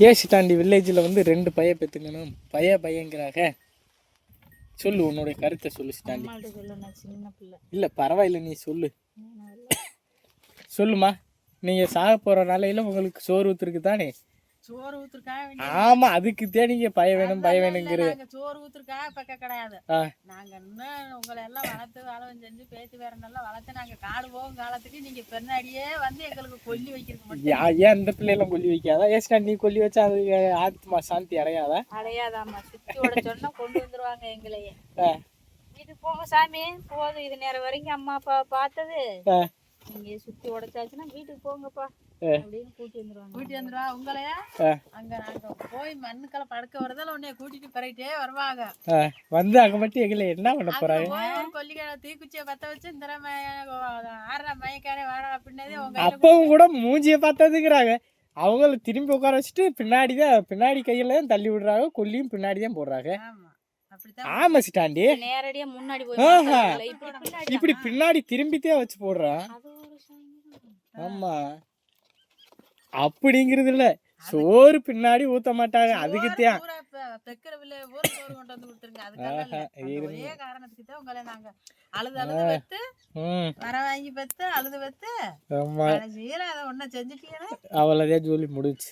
ஏசிட்டாண்டி வில்லேஜில் வந்து 2 பைய பெற்றுக்கணும் பையங்கிறாங்க. சொல்லு உன்னுடைய கருத்தை சொல்லு சிட்டாண்டி. இல்லை பரவாயில்ல நீ சொல்லு. சொல்லுமா. நீங்கள் சாக போகிற நாளையில் உங்களுக்கு சோறு ஊற்றுருக்கு தானே. சோறு ஊத்துருக்கா? ஆமா அதுக்கு தேடிங்க பய வேணுங்கிறது. சோறு ஊத்துருக்கா பக்க கிடையாது. நாங்க இன்னும் உங்களை எல்லாம் வளர்த்து வேலை செஞ்சு பேச்சு வேற நல்லா வளர்த்து நாங்க காடு போகும் காலத்துக்கு நீங்க பின்னாடியே வந்து எங்களுக்கு கொல்லி வைக்கிறீங்க. ஏன் இந்த பிள்ளையெல்லாம் கொல்லி வைக்காதா? ஏஸ்டா நீ கொல்லி வச்சா அது ஆத்மா சாந்தி அடையாதா? அடையாதாம்மா. சுத்தியோட சொன்னா கொண்டு வந்துருவாங்க எங்களையே. வீட்டுக்கு போங்க சாமி போதும். இது நேரம் வரைக்கும் அம்மா அப்பா பார்த்தது. நீங்க சுத்தி உடைச்சாச்சுன்னா வீட்டுக்கு போங்கப்பா அப்படின்னு கூட்டி வந்துருவா உங்களையா. அங்க நாங்க போய் மண்ணுக்கெல்லாம் படுக்க வரதால உன்னைய கூட்டிட்டு பிறகிட்டே வருவாங்க. வந்து அங்க மட்டும் எங்களை என்ன பண்ண போறாங்க? கொல்லிக்கான தீக்குச்சியை பத்த வச்சு இந்த ஆறா மயக்காரே வாடா அப்படின்னதே அப்பவும் கூட மூஞ்சிய பார்த்ததுங்கிறாங்க. அவங்கள திரும்பி உட்கார வச்சுட்டு பின்னாடி கையில தான் தள்ளி விடுறாங்க. கொல்லியும் பின்னாடி தான் போடுறாங்க. ஆமா சிட்டாண்டி நேரடியா முன்னாடி போய் இப்படி பின்னாடி திரும்பித்தே வச்சு போடுறான். ஆமா அப்படிங்கிறது இல்ல, சோறு பின்னாடி ஊத்த மாட்டாங்க. அதுக்கு தான் ஒரே காரணத்துக்கு தான் உங்களை நாங்க அழுது வைத்து வர வாங்கி பெத்து அழுது வைத்து ஒன்னும் செஞ்சுட்டீங்கன்னா அவ்வளவுதான் சொல்லி முடிச்சு.